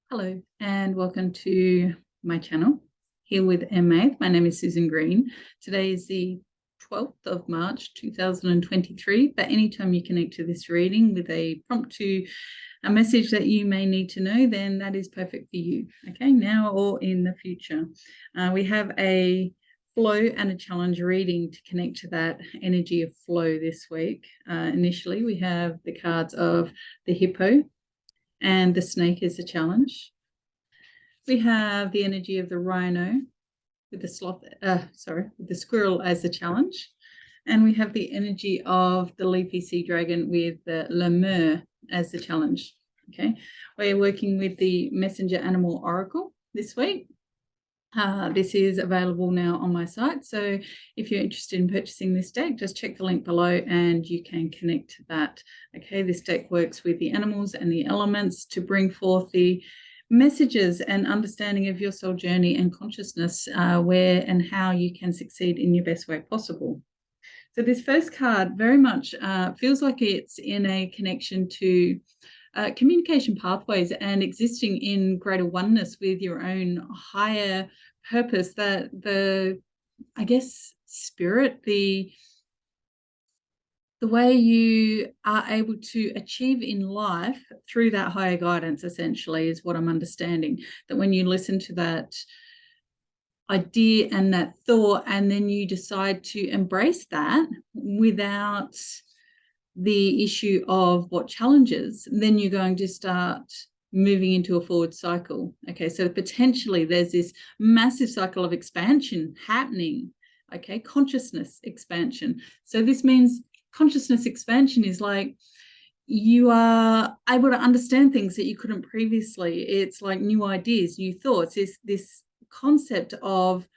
Hello and welcome to my channel, Heal with Hearmeith. My name is Susan Green. Today is the 12th of March 2023, but anytime you connect to this reading with a prompt to a message that you may need to know, then that is perfect for you, okay, now or in the future. We have a flow and a challenge reading to connect to that energy of flow this week. Initially, we have the cards of the hippo, and the snake is a challenge. We have the energy of the rhino with the squirrel as a challenge. And we have the energy of the leafy sea dragon with the lemur as the challenge. Okay, we're working with the messenger animal oracle this week. This is available now on my site. So if you're interested in purchasing this deck, just check the link below and you can connect to that. Okay, this deck works with the animals and the elements to bring forth the messages and understanding of your soul journey and consciousness, where and how you can succeed in your best way possible. So this first card very much feels like it's in a connection to communication pathways and existing in greater oneness with your own higher purpose, that the, I guess, spirit, the way you are able to achieve in life through that higher guidance, essentially, is what I'm understanding. That when you listen to that idea and that thought, and then you decide to embrace that without the issue of what challenges, then you're going to start moving into a forward cycle. Okay, so potentially there's this massive cycle of expansion happening. Okay, consciousness expansion. So this means consciousness expansion is like you are able to understand things that you couldn't previously. It's like new ideas, new thoughts. This concept of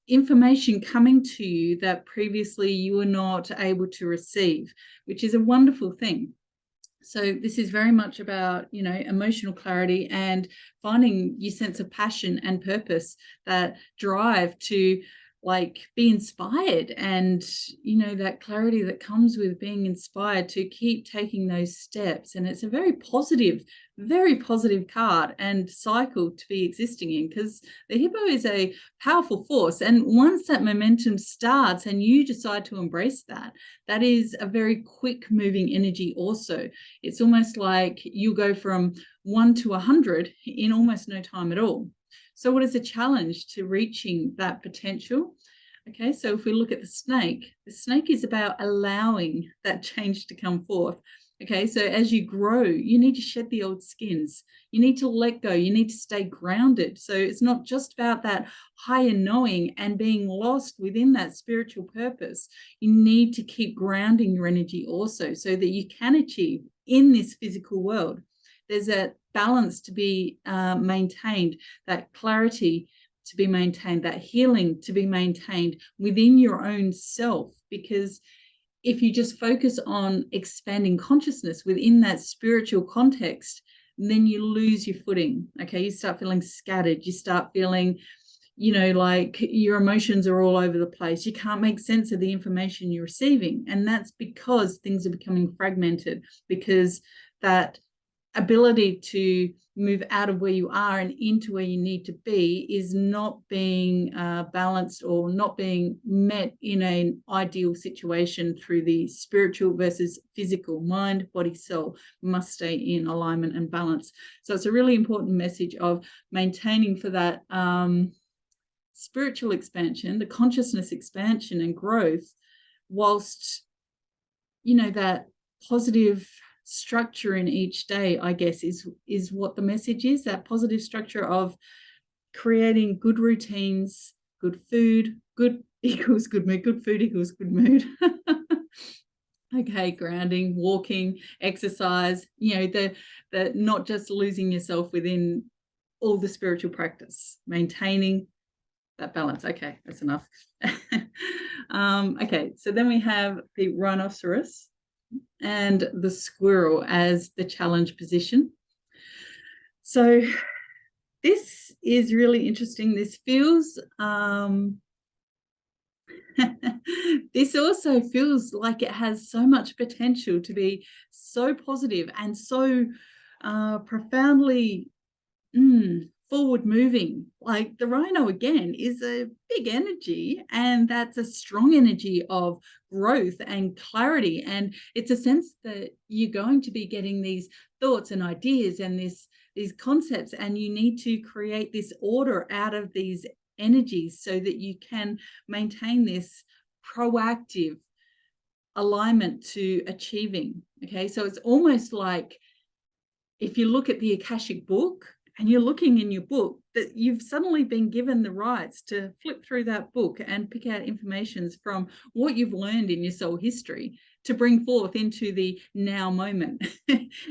information coming to you that previously you were not able to receive, which is a wonderful thing. So this is very much about, emotional clarity and finding your sense of passion and purpose, that drive to be inspired, and that clarity that comes with being inspired to keep taking those steps. And it's a very positive card and cycle to be existing in, because the hippo is a powerful force, and once that momentum starts and you decide to embrace that, that is a very quick moving energy also. It's almost like you go from 1 to 100 in almost no time at all. So what is a challenge to reaching that potential? Okay, so if we look at the snake is about allowing that change to come forth. Okay, so as you grow, you need to shed the old skins. You need to let go. You need to stay grounded. So it's not just about that higher knowing and being lost within that spiritual purpose. You need to keep grounding your energy also, so that you can achieve in this physical world. There's a balance to be maintained, that clarity to be maintained, that healing to be maintained within your own self. Because if you just focus on expanding consciousness within that spiritual context, then you lose your footing. Okay, you start feeling scattered. You start feeling, like your emotions are all over the place. You can't make sense of the information you're receiving. And that's because things are becoming fragmented, because that ability to move out of where you are and into where you need to be is not being balanced, or not being met in an ideal situation through the spiritual versus physical. Mind, body, soul must stay in alignment and balance. So it's a really important message of maintaining for that spiritual expansion, the consciousness expansion and growth, whilst that positive structure in each day, I guess, is what the message is. That positive structure of creating good routines, good food. Good equals good mood, good food equals good mood. Okay, grounding, walking, exercise, the not just losing yourself within all the spiritual practice, maintaining that balance. Okay, that's enough. Okay, so then we have the rhinoceros and the squirrel as the challenge position. So this is really interesting. This feels this also feels like it has so much potential to be so positive and so profoundly forward moving. Like the rhino again is a big energy, and that's a strong energy of growth and clarity. And it's a sense that you're going to be getting these thoughts and ideas and these concepts, and you need to create this order out of these energies so that you can maintain this proactive alignment to achieving. Okay, so it's almost like if you look at the Akashic book and you're looking in your book, that you've suddenly been given the rights to flip through that book and pick out informations from what you've learned in your soul history to bring forth into the now moment.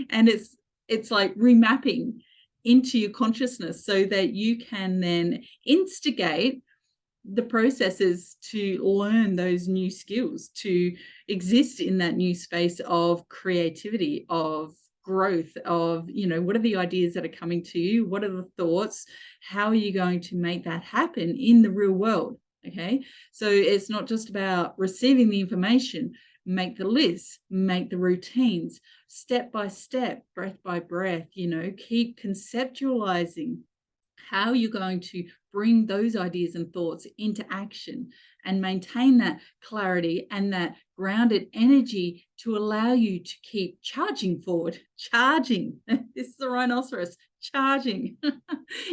And it's like remapping into your consciousness so that you can then instigate the processes to learn those new skills, to exist in that new space of creativity, of growth, of, what are the ideas that are coming to you? What are the thoughts? How are you going to make that happen in the real world? Okay. So it's not just about receiving the information, make the lists, make the routines, step by step, breath by breath, keep conceptualizing how you're going to bring those ideas and thoughts into action and maintain that clarity and that grounded energy to allow you to keep charging forward, charging. This is the rhinoceros, charging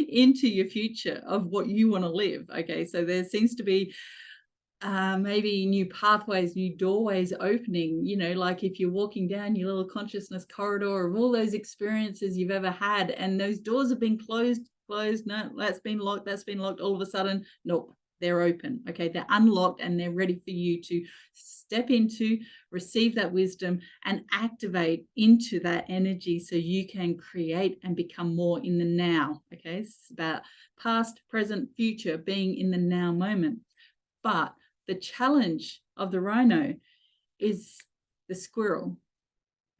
into your future of what you want to live. Okay, so there seems to be maybe new pathways, new doorways opening, like if you're walking down your little consciousness corridor of all those experiences you've ever had, and those doors have been closed, no, that's been locked, all of a sudden, nope, they're open. Okay, they're unlocked and they're ready for you to step into, receive that wisdom and activate into that energy so you can create and become more in the now. Okay, it's about past, present, future, being in the now moment. But the challenge of the rhino is the squirrel.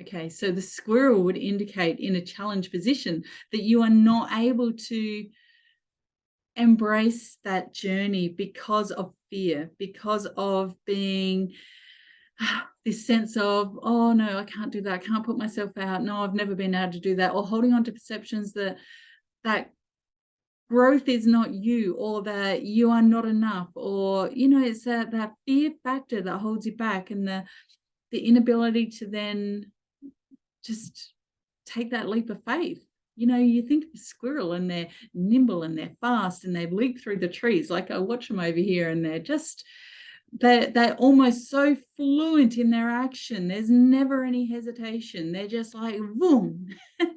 Okay, so the squirrel would indicate in a challenge position that you are not able to embrace that journey because of fear, because of being this sense of, oh no, I can't do that, I can't put myself out, no, I've never been able to do that, or holding on to perceptions that growth is not you, or that you are not enough, or it's that fear factor that holds you back, and the inability to then just take that leap of faith. You think of a squirrel and they're nimble and they're fast and they leap through the trees. Like I watch them over here and they're almost so fluent in their action. There's never any hesitation. They're just like, boom,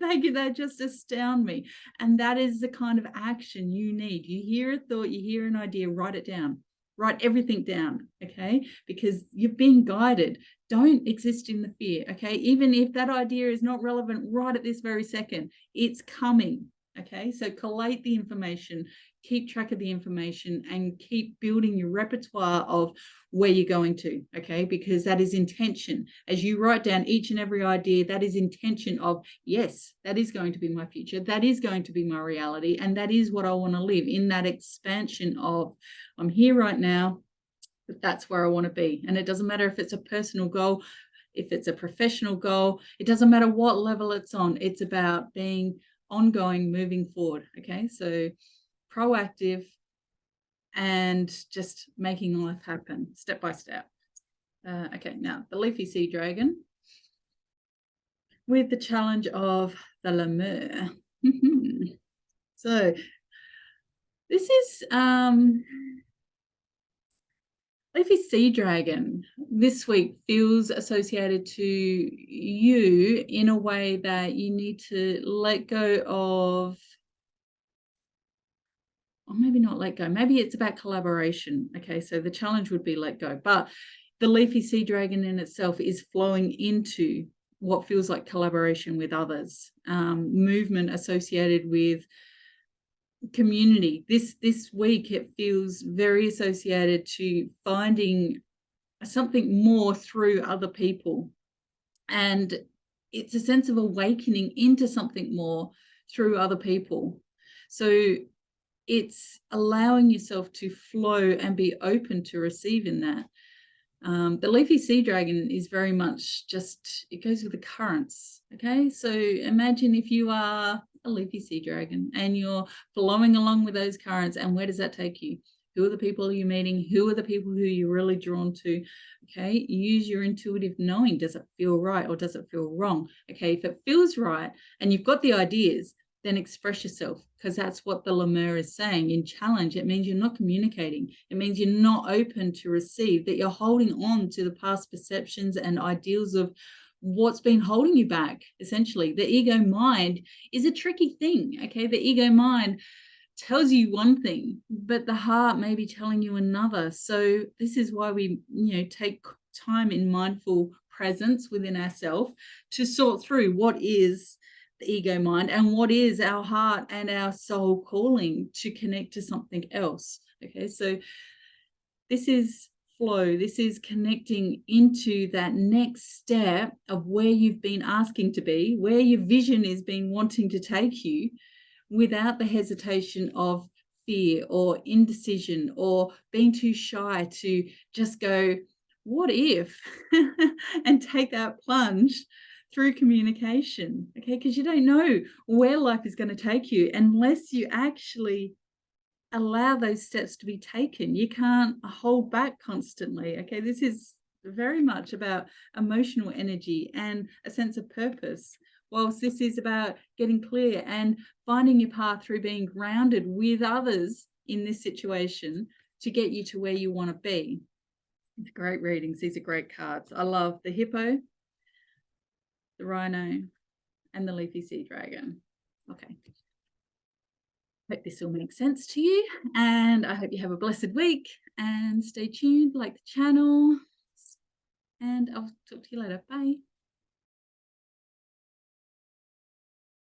they just astound me. And that is the kind of action you need. You hear a thought, you hear an idea, write it down. Write everything down, okay? Because you're being guided. Don't exist in the fear, okay? Even if that idea is not relevant right at this very second, it's coming, okay? So collate the information, keep track of the information, and keep building your repertoire of where you're going to, okay? Because that is intention. As you write down each and every idea, that is intention of, yes, that is going to be my future. That is going to be my reality. And that is what I want to live in, that expansion of, I'm here right now, but that's where I want to be. And it doesn't matter if it's a personal goal, if it's a professional goal, it doesn't matter what level it's on. It's about being ongoing, moving forward, okay? So proactive and just making life happen step by step. Okay, now the leafy sea dragon with the challenge of the lemur. So this is leafy sea dragon this week feels associated to you in a way that you need to let go of, or maybe not let go, maybe it's about collaboration. Okay, so the challenge would be let go, but the leafy sea dragon in itself is flowing into what feels like collaboration with others, movement associated with community. This week it feels very associated to finding something more through other people, and it's a sense of awakening into something more through other people. So it's allowing yourself to flow and be open to receiving that. The leafy sea dragon is very much just, it goes with the currents. Okay, so imagine if you are a leafy sea dragon and you're flowing along with those currents, and where does that take you? Who are the people you're meeting? Who are the people who you're really drawn to? Okay, use your intuitive knowing. Does it feel right or does it feel wrong? Okay, if it feels right and you've got the ideas, then express yourself, because that's what the lemur is saying. In challenge, it means you're not communicating. It means you're not open to receive, that you're holding on to the past perceptions and ideals of what's been holding you back. Essentially, the ego mind is a tricky thing. Okay, the ego mind tells you one thing, but the heart may be telling you another. So this is why we, take time in mindful presence within ourselves to sort through what is the ego mind and what is our heart and our soul calling to connect to something else. Okay, so this is flow. This is connecting into that next step of where you've been asking to be, where your vision is being wanting to take you, without the hesitation of fear or indecision or being too shy to just go, what if? And take that plunge through communication. Okay, because you don't know where life is going to take you unless you actually allow those steps to be taken. You can't hold back constantly. Okay, this is very much about emotional energy and a sense of purpose, whilst this is about getting clear and finding your path through being grounded with others in this situation to get you to where you want to be. It's great readings. These are great cards. I love the hippo, the rhino, and the leafy sea dragon. Okay. Hope this all makes sense to you, and I hope you have a blessed week, and stay tuned, like the channel, and I'll talk to you later. Bye.